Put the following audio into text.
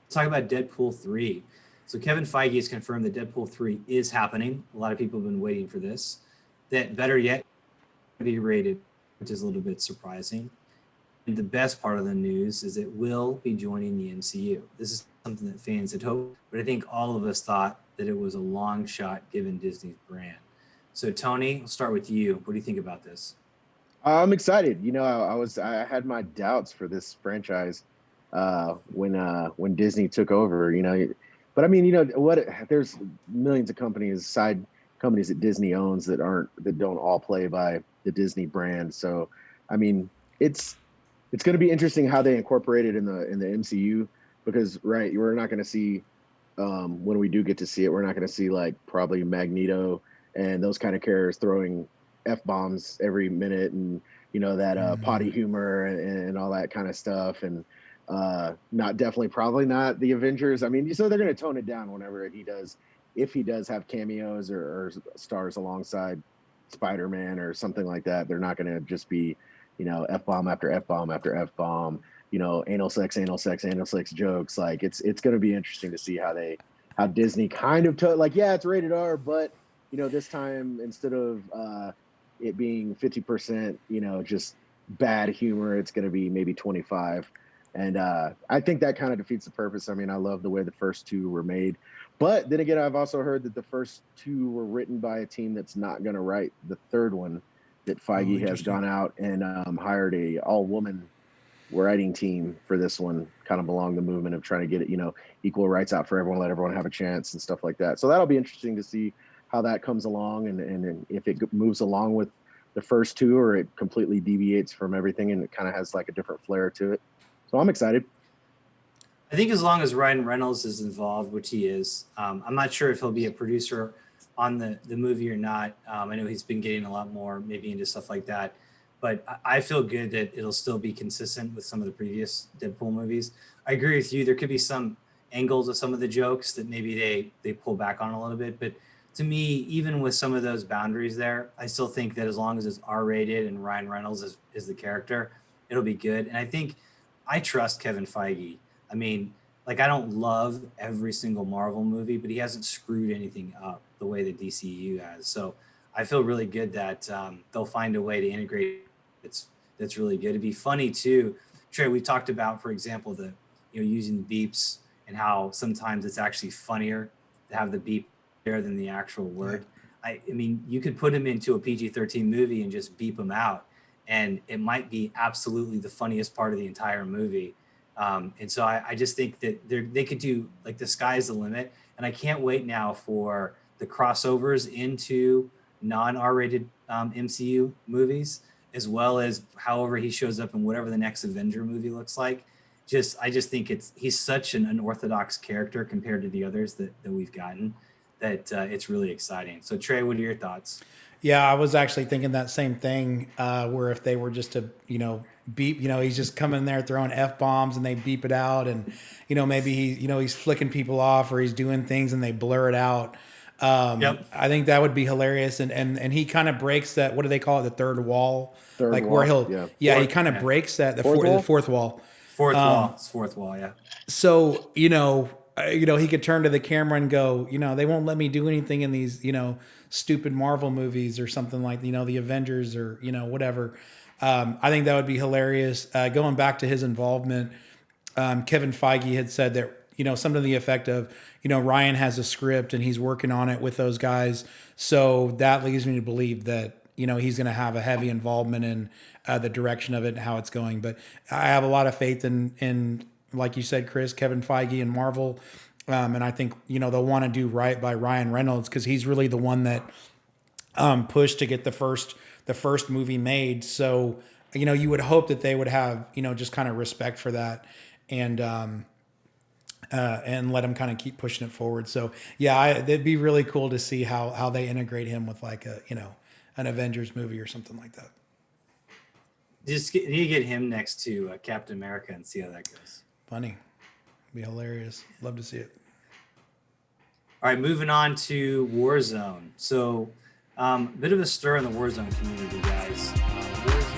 Let's talk about Deadpool 3. So Kevin Feige has confirmed that Deadpool 3 is happening. A lot of people have been waiting for this. That better yet, be rated, which is a little bit surprising. And the best part of the news is it will be joining the MCU. This is something that fans had hoped, but I think all of us thought that it was a long shot given Disney's brand. So Tony, I'll start with you. What do you think about this? I'm excited. I had my doubts for this franchise when Disney took over. But I mean, what? There's millions of side companies that Disney owns that don't all play by the Disney brand. So, I mean, it's going to be interesting how they incorporate it in the MCU because we're not going to see when we do get to see it, we're not going to see like probably Magneto and those kind of characters throwing F-bombs every minute and that potty humor and all that kind of stuff, and probably not the Avengers. I mean, so they're going to tone it down whenever if he does have cameos or stars alongside Spider-Man or something like that. They're not going to just be F-bomb after F-bomb after F-bomb, anal sex jokes. Like it's going to be interesting to see how Disney kind of it's rated R, but this time instead of it being 50%, just bad humor, it's going to be maybe 25. And I think that kind of defeats the purpose. I mean, I love the way the first two were made. But then again, I've also heard that the first two were written by a team that's not going to write the third one, that Feige has gone out and hired a all-woman writing team for this one, kind of along the movement of trying to get it, equal rights out for everyone, let everyone have a chance and stuff like that. So that'll be interesting to see how that comes along and if it moves along with the first two or it completely deviates from everything and it kind of has like a different flair to it. So I'm excited. I think as long as Ryan Reynolds is involved, which he is, I'm not sure if he'll be a producer on the movie or not. I know he's been getting a lot more maybe into stuff like that, but I feel good that it'll still be consistent with some of the previous Deadpool movies. I agree with you. There could be some angles of some of the jokes that maybe they pull back on a little bit, but to me, even with some of those boundaries there, I still think that as long as it's R-rated and Ryan Reynolds is the character, it'll be good. And I think I trust Kevin Feige. I mean, like I don't love every single Marvel movie, but he hasn't screwed anything up the way that DCU has. So I feel really good that they'll find a way to integrate that's really good. It'd be funny too. Trey, we talked about, for example, using the beeps and how sometimes it's actually funnier to have the beep there than the actual word. I mean, you could put him into a PG-13 movie and just beep him out, and it might be absolutely the funniest part of the entire movie. And so I just think that they could do like the sky's the limit, and I can't wait now for the crossovers into non-R-rated MCU movies, as well as however he shows up in whatever the next Avenger movie looks like. I just think he's such an unorthodox character compared to the others that we've gotten that it's really exciting. So Trey, what are your thoughts? Yeah, I was actually thinking that same thing, where if they were just to, beep, he's just coming there throwing F-bombs and they beep it out, and, maybe he's flicking people off or he's doing things and they blur it out. Yep. I think that would be hilarious. And he kind of breaks that, what do they call it? The third wall? Where he'll, he kind of breaks that, the fourth wall. Fourth wall. It's fourth wall, yeah. So, he could turn to the camera and go, they won't let me do anything in these, stupid Marvel movies or something like, the Avengers or, whatever. I think that would be hilarious. Going back to his involvement, Kevin Feige had said that, something to the effect of, Ryan has a script and he's working on it with those guys. So that leads me to believe that, he's going to have a heavy involvement in the direction of it and how it's going. But I have a lot of faith in like you said, Chris, Kevin Feige and Marvel. And I think, they'll want to do right by Ryan Reynolds because he's really the one that pushed to get the first movie made. So, you would hope that they would have, just kind of respect for that and let him kind of keep pushing it forward. So, yeah, it'd be really cool to see how they integrate him with like an Avengers movie or something like that. Just need to get him next to Captain America and see how that goes. Funny. Be hilarious. Love to see it. All right, moving on to Warzone. So, bit of a stir in the Warzone community, guys. Warzone